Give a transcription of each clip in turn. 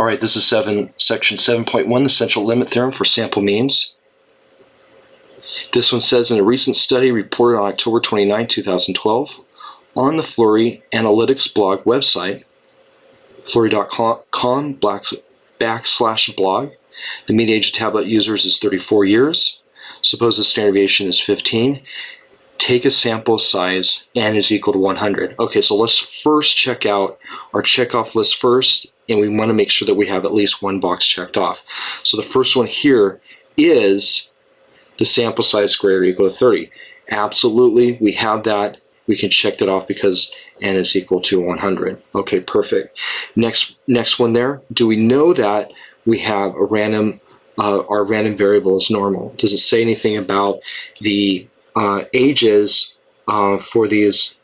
right, this is section 7.1, the essential limit theorem for sample means. This one says, in a recent study reported on October 29, 2012, on the Flurry Analytics blog website, flurry.com/blog, the mean age of tablet users is 34 years. Suppose the standard deviation is 15. Take a sample size n is equal to 100. Okay, so let's first check out our checkoff list first, and we want to make sure that we have at least one box checked off. So the first one here is the sample size greater or equal to 30. Absolutely, we have that. We can check that off because n is equal to 100. Okay, perfect. Next one there. Do we know that we have a random, our random variable is normal? Does it say anything about the ages for these?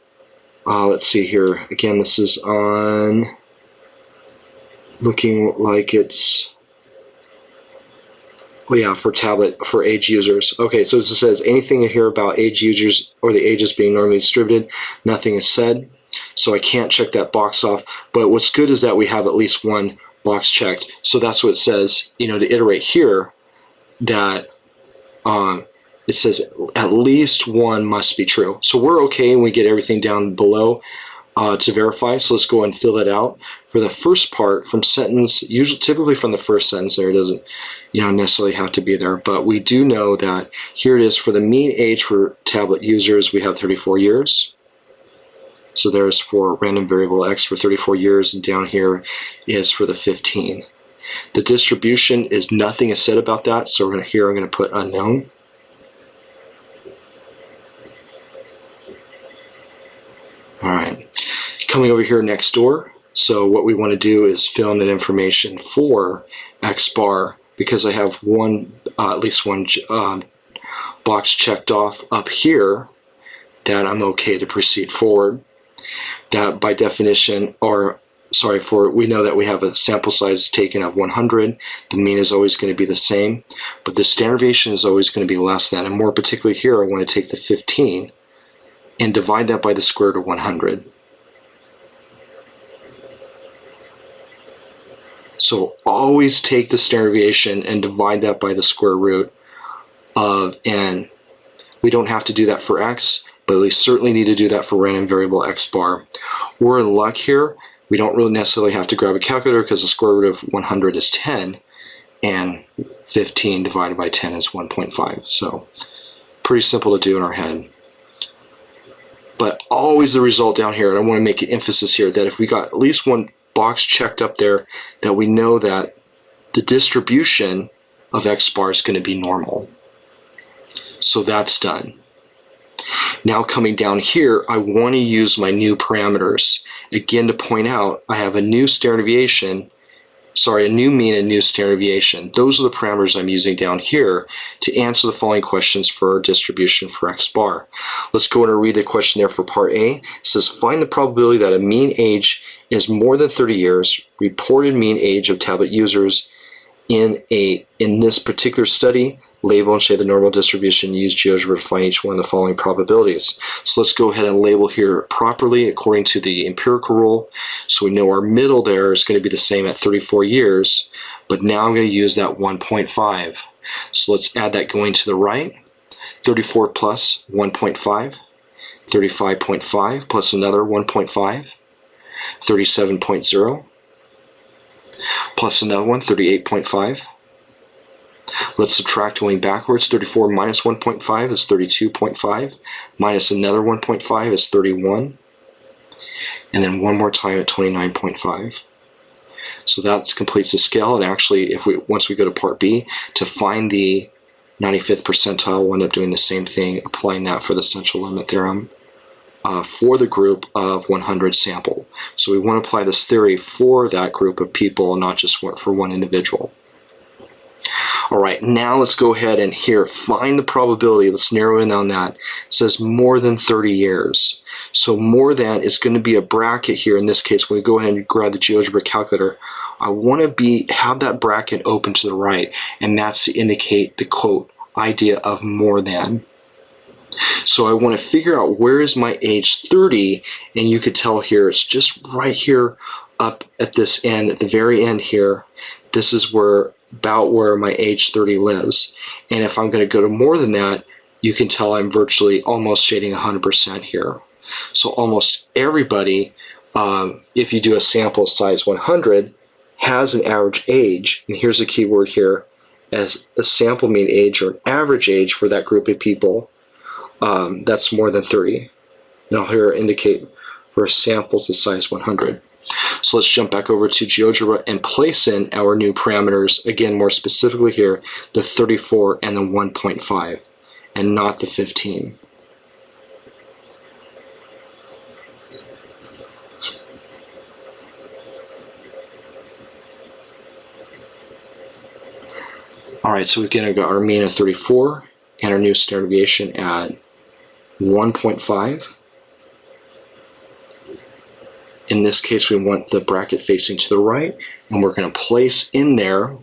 Let's see here. Again, this is on, looking like it's, well, yeah, for tablet, for age users. Okay, so it says anything here about age users or the ages being normally distributed, nothing is said. So I can't check that box off. But what's good is that we have at least one box checked. So that's what it says, you know, to iterate here, that it says at least one must be true. So we're okay, and we get everything down below to verify. So let's go and fill that out. For the first part, from sentence, typically from the first sentence there, it doesn't, you know, necessarily have to be there, but we do know that here it is. For the mean age for tablet users, we have 34 years. So there's for random variable x for 34 years, and down here is for the 15. The distribution is nothing is said about that, so I'm going to put unknown. All right, coming over here next door. So what we want to do is fill in that information for x bar, because I have one, at least one box checked off up here that I'm okay to proceed forward. That by definition, or sorry, we know that we have a sample size taken of 100. The mean is always going to be the same, but the standard deviation is always going to be less than. And more particularly here, I want to take the 15 and divide that by the square root of 100. So always take the standard deviation and divide that by the square root of n. We don't have to do that for x, but we certainly need to do that for random variable x bar. We're in luck here. We don't really necessarily have to grab a calculator because the square root of 100 is 10, and 15 divided by 10 is 1.5. So pretty simple to do in our head. But always the result down here, and I want to make an emphasis here that if we got at least one box checked up there, that we know that the distribution of x bar is going to be normal. So that's done. Now coming down here, I want to use my new parameters. Again, to point out, I have a new standard deviation, sorry, a new mean and new standard deviation. Those are the parameters I'm using down here to answer the following questions for distribution for x bar. Let's go and read the question there for part A. It says, find the probability that a mean age is more than 30 years, reported mean age of tablet users in this particular study. Label and say the normal distribution. Use GeoGebra to find each one of the following probabilities. So let's go ahead and label here properly according to the empirical rule. So we know our middle there is going to be the same at 34 years, but now I'm going to use that 1.5. So let's add that going to the right. 34 plus 1.5, 35.5 plus another 1.5, 37.0 plus another one, 38.5. Let's subtract going backwards. 34 minus 1.5 is 32.5, minus another 1.5 is 31, and then one more time at 29.5. So that completes the scale. And actually, once we go to part B, to find the 95th percentile, we'll end up doing the same thing, applying that for the essential limit theorem for the group of 100 sample. So we want to apply this theory for that group of people, not just for one individual. All right, now let's go ahead and here find the probability. Let's narrow in on that. It says more than 30 years. So more than is going to be a bracket here. In this case, when we go ahead and grab the GeoGebra calculator, I want to have that bracket open to the right, and that's to indicate the quote idea of more than. So I want to figure out where is my age 30, and you could tell here it's just right here up at this end, at the very end here, this is about where my age 30 lives. And if I'm going to go to more than that, you can tell I'm virtually almost shading 100% here. So almost everybody, if you do a sample size 100, has an average age, and here's a key word here, as a sample mean age or an average age for that group of people that's more than 30. And I'll here indicate for a sample to size 100. So let's jump back over to GeoGebra and place in our new parameters, again more specifically here, the 34 and the 1.5, and not the 15. Alright, so again I've got our mean of 34 and our new standard deviation at 1.5. In this case, we want the bracket facing to the right, and we're going to place in there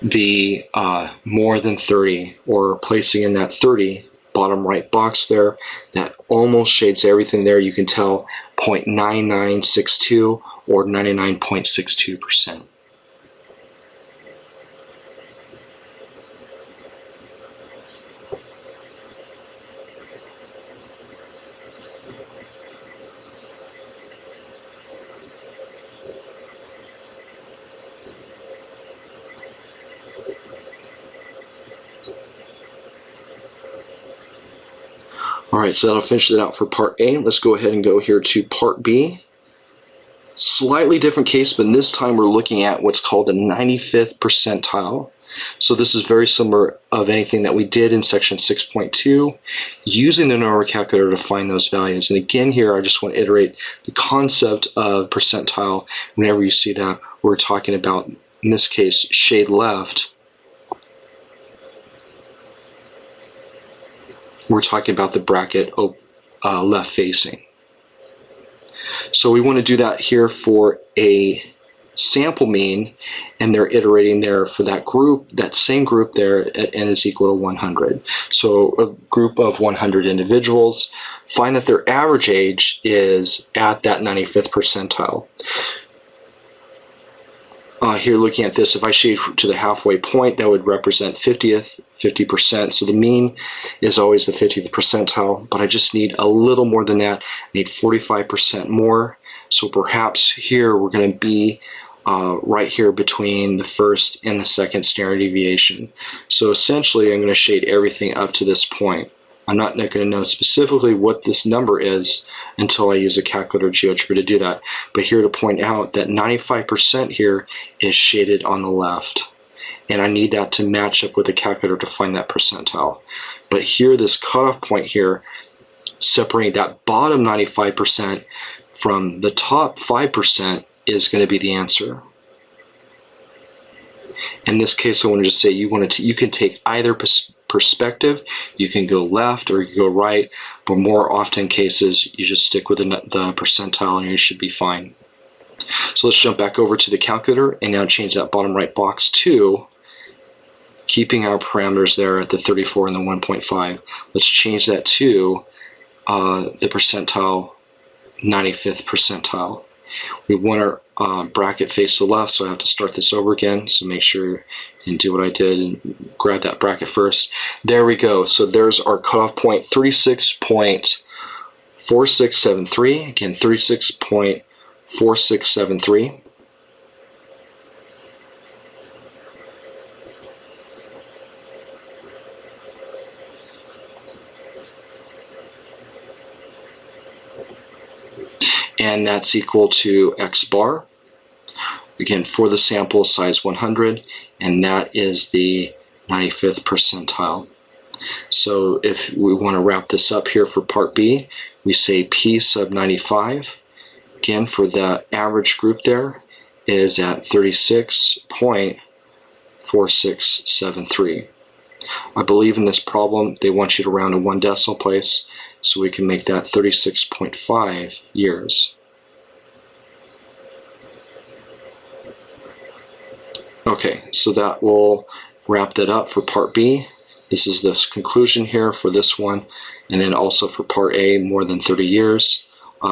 the more than 30, or placing in that 30 bottom right box there. That almost shades everything there. You can tell 0.9962 or 99.62%. Alright, so that'll finish it out for part A. Let's go ahead and go here to part B. Slightly different case, but this time we're looking at what's called the 95th percentile. So this is very similar of anything that we did in section 6.2, using the number calculator to find those values. And again here, I just want to iterate the concept of percentile. Whenever you see that, we're talking about, in this case, shade left. We're talking about the bracket left facing. So we want to do that here for a sample mean, and they're iterating there for that group, that same group there at n is equal to 100. So a group of 100 individuals, find that their average age is at that 95th percentile. Here looking at this, if I shade to the halfway point, that would represent 50%. So the mean is always the 50th percentile, but I just need a little more than that. I need 45% more. So perhaps here we're going to be right here between the first and the second standard deviation. So essentially I'm going to shade everything up to this point. I'm not going to know specifically what this number is until I use a calculator GeoGebra to do that. But here to point out that 95% here is shaded on the left. And I need that to match up with the calculator to find that percentile. But here, this cutoff point here, separating that bottom 95% from the top 5% is going to be the answer. In this case, I wanted to say you can take either perspective. You can go left or you can go right, but more often cases you just stick with the percentile and you should be fine. So let's jump back over to the calculator and now change that bottom right box to, keeping our parameters there at the 34 and the 1.5. Let's change that to the percentile, 95th percentile. We want our bracket face to the left, so I have to start this over again. So make sure and do what I did and grab that bracket first. There we go. So there's our cutoff point, 36.4673. Again, 36.4673. And that's equal to X bar, again for the sample size 100, and that is the 95th percentile. So if we want to wrap this up here for part B, we say P sub 95, again for the average group there is at 36.4673. I believe in this problem they want you to round to 1 decimal place, so we can make that 36.5 years. Okay, so that will wrap that up for part B. This is the conclusion here for this one, and then also for part A, more than 30 years.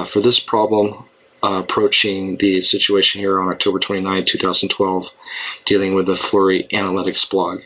For this problem, approaching the situation here on October 29, 2012, dealing with the Flurry Analytics blog.